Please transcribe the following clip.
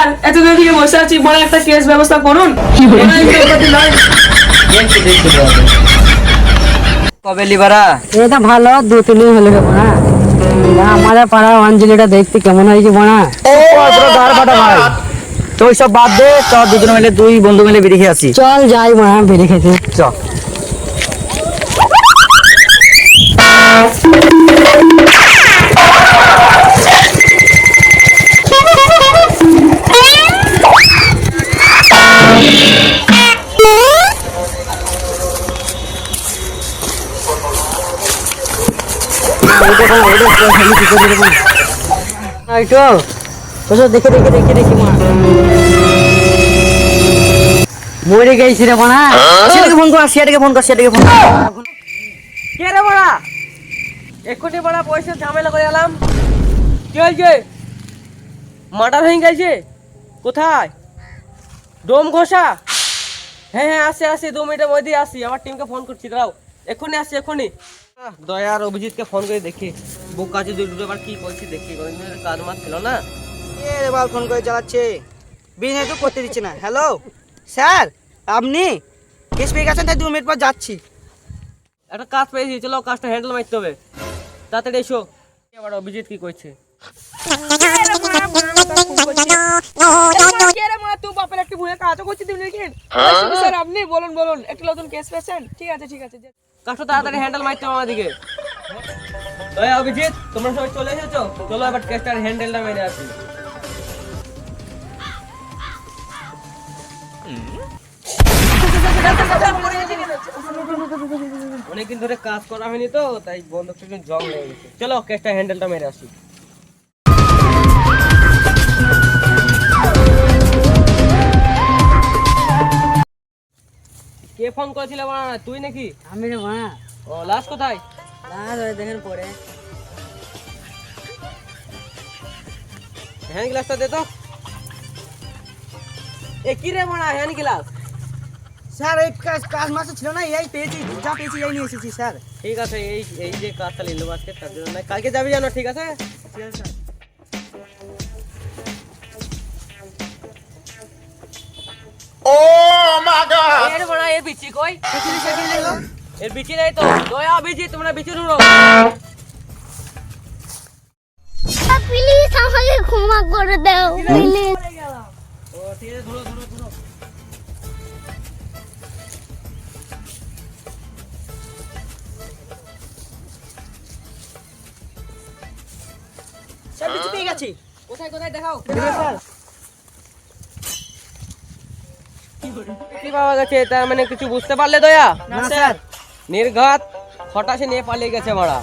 Sir এতদিন থেকে বসে আছি, বড় একটা কেস ব্যবস্থা করুন। কবে লিবারা? এটা ভালো 2-3 দিন হলে যাবো না। আমাদের পাড়ার অঞ্জলিটা দেখতে কেমন হয়েছে বোনা? গার ফাটা ভাই, তো ওইসব বাদ দে, চ দুজন মিলে, দুই বন্ধু মিলে বেরিয়ে আসি। চল যাই বোনা, বেরিয়ে খেতে চ। দেখে দেখে দেখে দেখি মা মরে গেছি রে বোনা। সেটাকে ফোন কর, সেটাকে ফোন কর, সেটাকে ফোন কর। কে রে বড়া? এক্ষুনি বড়া পয়সা ঝামেলা করে এলাম। কি হয়েছে? মার্ডার হয়ে গেছে? কোথায়? ডোম ঘষা? হ্যাঁ হ্যাঁ, আসে আসে, 2 মিনিটের মধ্যেই আসি। আমার টিমকে ফোন করছি, দাঁড়াও। এক্ষুনি আসি, এক্ষুনি। দয়া আর অভিজিৎকে ফোন করে দেখি, বুক কাছে দুটো আবার কি করছি দেখি। কাজ মাছ ছিল না। এ রে বাল ফোন করে চালাচ্ছে, বিজনেস তো করতে দিচ্ছে না। হ্যালো স্যার, আপনি কেস পেয়ে গেছেন, তাই 2 মিনিট পর যাচ্ছি। একটা কাজ পেয়েছি, চলো কাজটা হ্যান্ডেল মারতে হবে। তাড়াতাড়ি এসো। এবার অভিজিৎ কি করছে? আপনি বলুন বলুন, একটু নতুন কেস পেয়েছেন? ঠিক আছে ঠিক আছে, কাজটা তাড়াতাড়ি হ্যান্ডেল মারতে হবে আমাদেরকে। এই অভিজিৎ, তোমরা সবাই চলে এসেছো? চলো এবার কেসটার হ্যান্ডেলটা মেরে আসি। অনেকদিন ধরে কাজ করা হয়নি তো, তাই বন্ধুকে একটু জং লেগে গেছে। চলো কেসটা হ্যান্ডেলটা মেরে আসি। কে ফোন করেছিল বাবা? তুই নাকি? আমি রে বোনা। ও, লাশ কোথায়? দেখেন পরে হ্যান্ড গ্লাসটা দে তো। এ কি রে বাবা, হ্যান্ড গ্লাস? স্যার এই কাজ মাসে ছিল না, এই পেয়েছি, যা পেয়েছি এই নিয়ে এসেছি স্যার। ঠিক আছে, এই এই যে কাজটা নিলো আজকে, তার জন্য না, কালকে যাবি জানো? ঠিক আছে ঠিক আছে স্যার। এর বড়া, এর বিচি কই? এর বিচি নাই তো। দয়া বিচি, তোমরা বিচি ধরো। প্লিজ আমাকে ক্ষমা করে দাও প্লিজ। ও ঠিক আছে, ধরো ধরো ধরো। স্যার কিছু পেয়ে গেছি। কোথায় কোথায় দেখাও। স্যার কি পাওয়া গেছে? তার মানে কিছু বুঝতে পারলে দয়া? না স্যার। নির্ঘাত হঠাৎ নিয়ে পালিয়ে গেছে বড়া।